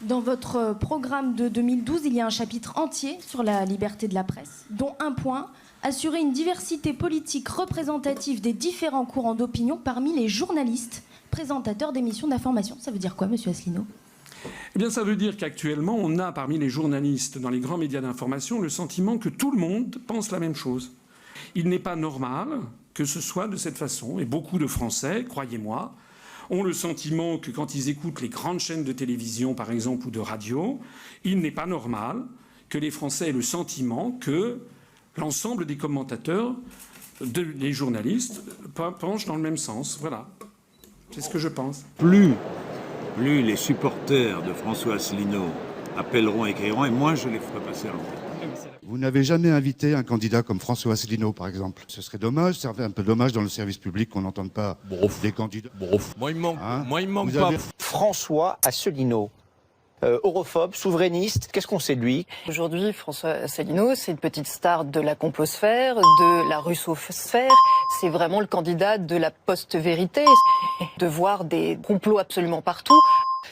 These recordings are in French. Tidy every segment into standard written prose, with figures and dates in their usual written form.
Dans votre programme de 2012, il y a un chapitre entier sur la liberté de la presse, dont un point, assurer une diversité politique représentative des différents courants d'opinion parmi les journalistes, présentateurs d'émissions d'information. Ça veut dire quoi, monsieur Asselineau ? Eh bien, ça veut dire qu'actuellement, on a parmi les journalistes dans les grands médias d'information le sentiment que tout le monde pense la même chose. Il n'est pas normal que ce soit de cette façon. Et beaucoup de Français, croyez-moi, ont le sentiment que quand ils écoutent les grandes chaînes de télévision, par exemple, ou de radio, il n'est pas normal que les Français aient le sentiment que l'ensemble des commentateurs, les journalistes, penchent dans le même sens. Voilà. C'est ce que je pense. Plus les supporters de François Asselineau appelleront, écriront, et moins je les ferai passer à l'antenne. Vous n'avez jamais invité un candidat comme François Asselineau, par exemple. Ce serait dommage, c'est un peu dommage dans le service public qu'on n'entende pas des candidats. Moi, il me manque pas. François Asselineau. Europhobe, souverainiste, qu'est-ce qu'on sait de lui? Aujourd'hui, François Asselineau, c'est une petite star de la composphère, de la russosphère. C'est vraiment le candidat de la post-vérité. De voir des complots absolument partout.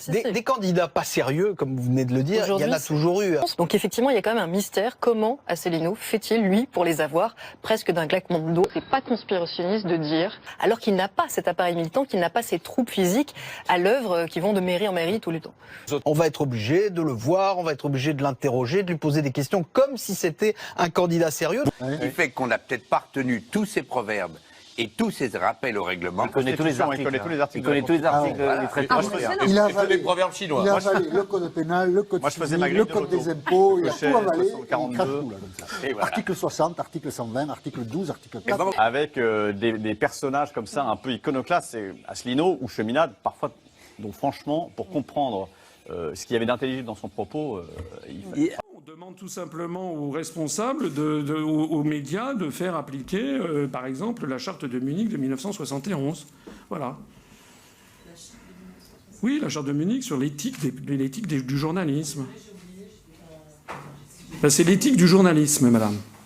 Des candidats pas sérieux, comme vous venez de le dire, il y en a toujours eu. Donc effectivement, il y a quand même un mystère. Comment Asselineau fait-il, lui, pour les avoir presque d'un claquement de doigts? C'est pas conspirationniste de dire, alors qu'il n'a pas cet appareil militant, qu'il n'a pas ces troupes physiques à l'œuvre qui vont de mairie en mairie tout le temps. On va être obligé de le voir, on va être obligé de l'interroger, de lui poser des questions comme si c'était un candidat sérieux. Ce qui fait qu'on n'a peut-être pas retenu tous ces proverbes et tous ces rappels au règlement. Il connaît tous les articles. Il connaît tous les articles. Il a avalé les proverbes chinois. Il a avalé le code pénal, le code civil, le code des impôts, il a tout avalé, il crache tout là comme ça. Article 60, article 120, article 12, article 4. Avec des personnages comme ça un peu iconoclastes, c'est Asselineau ou Cheminade, parfois, dont franchement, pour comprendre ce qu'il y avait d'intelligible dans son propos, On demande tout simplement aux responsables, aux médias, de faire appliquer, par exemple, la charte de Munich de 1971. Voilà. Oui, la charte de Munich sur l'éthique du journalisme. Ben, c'est l'éthique du journalisme, madame.